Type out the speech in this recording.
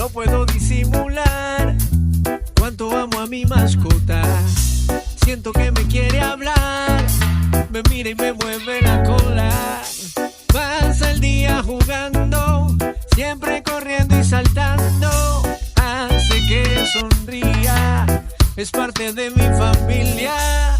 lo puedo disimular. Cuánto amo a mi mascota, siento que me quiere hablar, me mira y me mueve la cola. Pasa el día jugando, siempre corriendo y saltando, hace que sonría, es parte de mi familia.